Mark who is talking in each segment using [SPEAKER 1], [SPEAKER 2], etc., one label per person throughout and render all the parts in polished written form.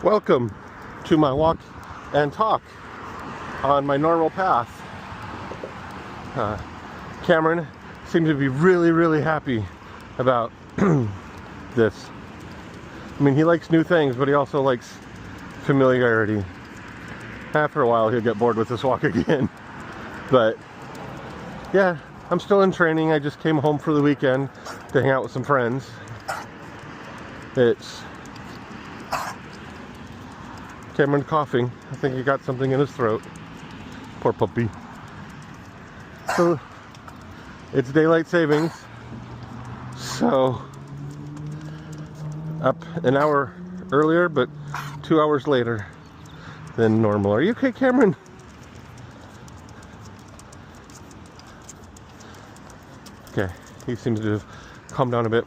[SPEAKER 1] Welcome to my walk and talk on my normal path. Cameron seems to be really happy about this. I mean, he likes new things, but he also likes familiarity. After a while, he'll get bored with this walk again. But yeah, I'm still in training. I just came home for the weekend to hang out with some friends. It's Cameron coughing. I think he got something in his throat. Poor puppy. So it's daylight savings. So up an hour earlier, but 2 hours later than normal. Are you okay, Cameron? Okay, he seems to have calmed down a bit.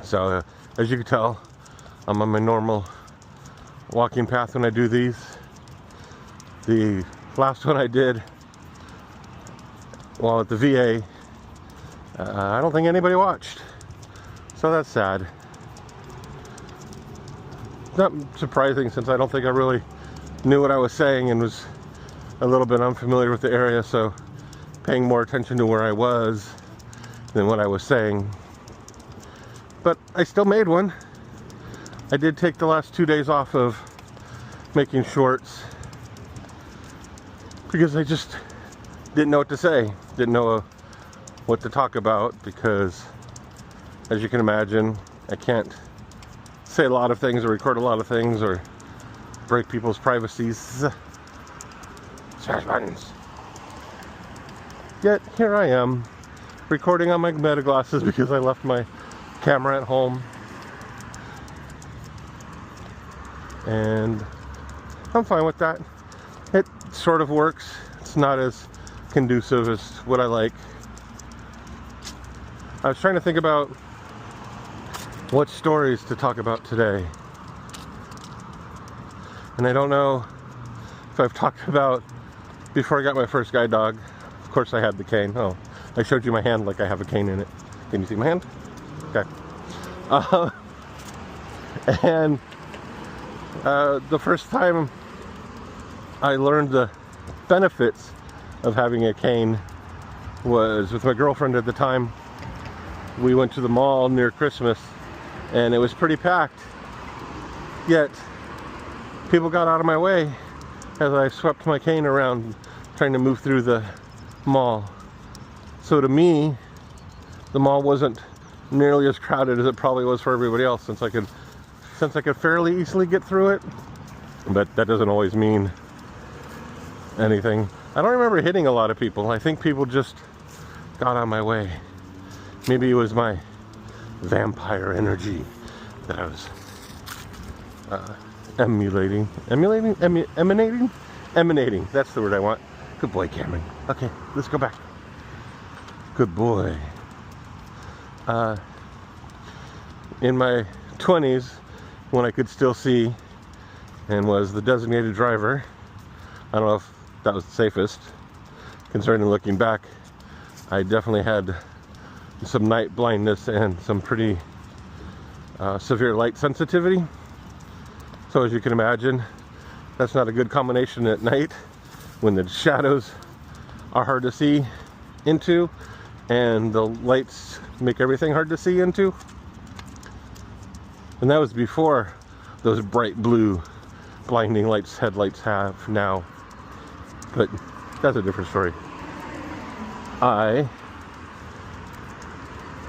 [SPEAKER 1] So as you can tell, I'm on my normal walking path when I do these. The last one I did while at the VA, I don't think anybody watched, so that's sad. Not surprising, since I don't think I really knew what I was saying and was a little bit unfamiliar with the area, so paying more attention to where I was than what I was saying. But I still made one. I did take the last 2 days off of making shorts because I just didn't know what to say, didn't know what to talk about, because as you can imagine, I can't say a lot of things or record a lot of things or break people's privacies. Smash buttons. Yet here I am recording on my Meta glasses because I left my camera at home, and I'm fine with that. It sort of works. It's not as conducive as what I like. I was trying to think about what stories to talk about today, and I don't know if I've talked about, before I got my first guide dog, of course I had the cane. Oh, I showed you my hand like I have a cane in it. Can you see my hand? Okay. And the first time I learned the benefits of having a cane was with my girlfriend at the time. We went to the mall near Christmas and it was pretty packed, yet people got out of my way as I swept my cane around trying to move through the mall. So to me, the mall wasn't nearly as crowded as it probably was for everybody else, since I could fairly easily get through it. But that doesn't always mean anything. I don't remember hitting a lot of people. I think people just got on my way. Maybe it was my vampire energy that I was emanating. That's the word I want. Good boy, Cameron. Okay, let's go back. Good boy. In my 20s, when I could still see and was the designated driver, I don't know if that was the safest, concerning looking back. I definitely had some night blindness and some pretty severe light sensitivity. So as you can imagine, that's not a good combination at night when the shadows are hard to see into and the lights make everything hard to see into. And that was before those bright blue blinding lights headlights have now. But that's a different story. I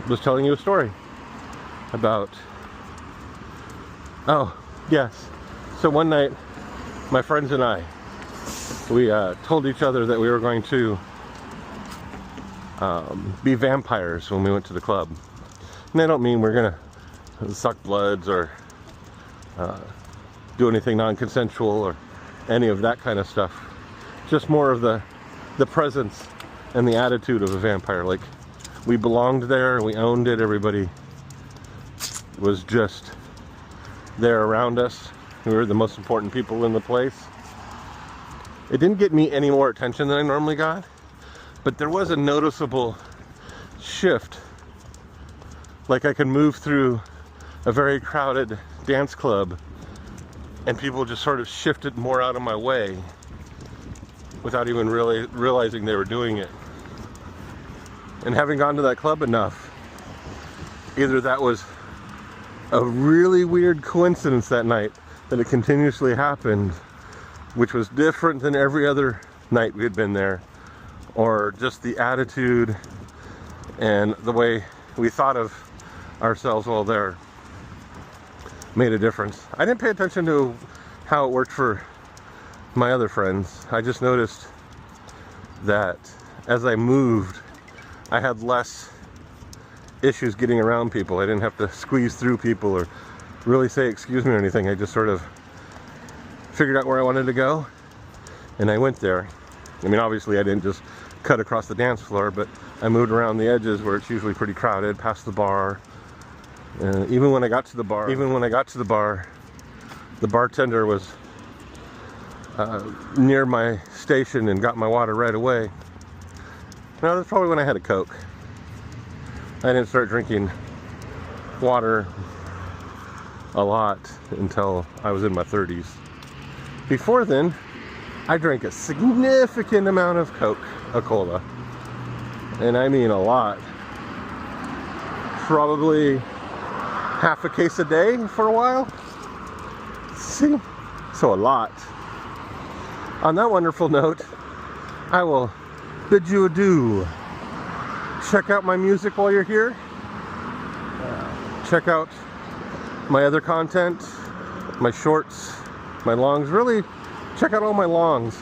[SPEAKER 1] was telling you a story about, oh yes, so one night my friends and I, we told each other that we were going to be vampires when we went to the club. And I don't mean we're gonna suck bloods or do anything non-consensual or any of that kind of stuff. Just more of the presence and the attitude of a vampire. Like, we belonged there, we owned it, everybody was just there around us. We were the most important people in the place. It didn't get me any more attention than I normally got, but there was a noticeable shift. Like I could move through a very crowded dance club and people just sort of shifted more out of my way without even really realizing they were doing it. And having gone to that club enough, either that was a really weird coincidence that night, that it continuously happened, which was different than every other night we had been there, or just the attitude and the way we thought of ourselves while there made a difference. I didn't pay attention to how it worked for my other friends. I just noticed that as I moved, I had less issues getting around people. I didn't have to squeeze through people or really say excuse me or anything. I just sort of figured out where I wanted to go, and I went there. I mean, obviously I didn't just cut across the dance floor, but I moved around the edges where it's usually pretty crowded, past the bar. Even when I got to the bar, the bartender was near my station and got my water right away. Now, that's probably when I had a Coke. I didn't start drinking water a lot until I was in my 30s. Before then, I drank a significant amount of Coca-Cola. And I mean a lot. Probably half a case a day for a while. See? So a lot. On that wonderful note, I will bid you adieu. Check out my music while you're here. Check out my other content, my shorts, my longs. Really, check out all my longs.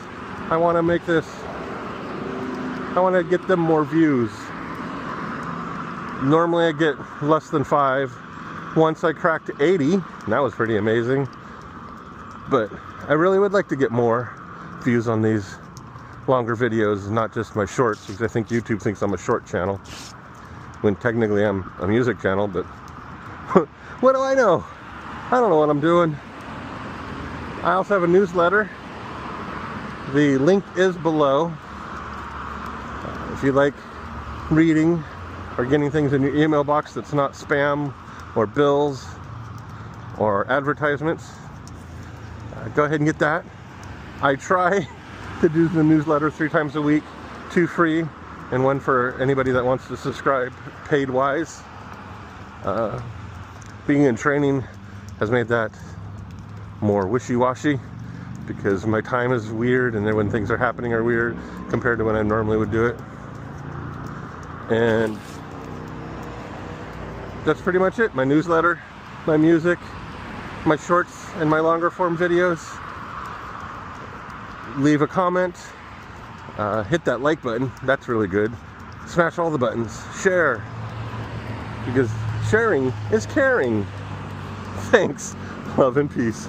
[SPEAKER 1] I want to make this, I want to get them more views. Normally I get less than 5. Once I cracked 80, and that was pretty amazing. But I really would like to get more views on these longer videos, not just my shorts, because I think YouTube thinks I'm a short channel, when technically I'm a music channel, but what do I know? I don't know what I'm doing. I also have a newsletter. The link is below. If you like reading or getting things in your email box that's not spam or bills or advertisements, go ahead and get that. I try to do the newsletter 3 times a week, 2 free and 1 for anybody that wants to subscribe paid wise. Being in training has made that more wishy-washy, because my time is weird, and then when things are happening are weird compared to when I normally would do it. And that's pretty much it. My newsletter, my music, my shorts, and my longer form videos. Leave a comment, hit that like button, that's really good. Smash all the buttons, share, because sharing is caring. Thanks, love and peace.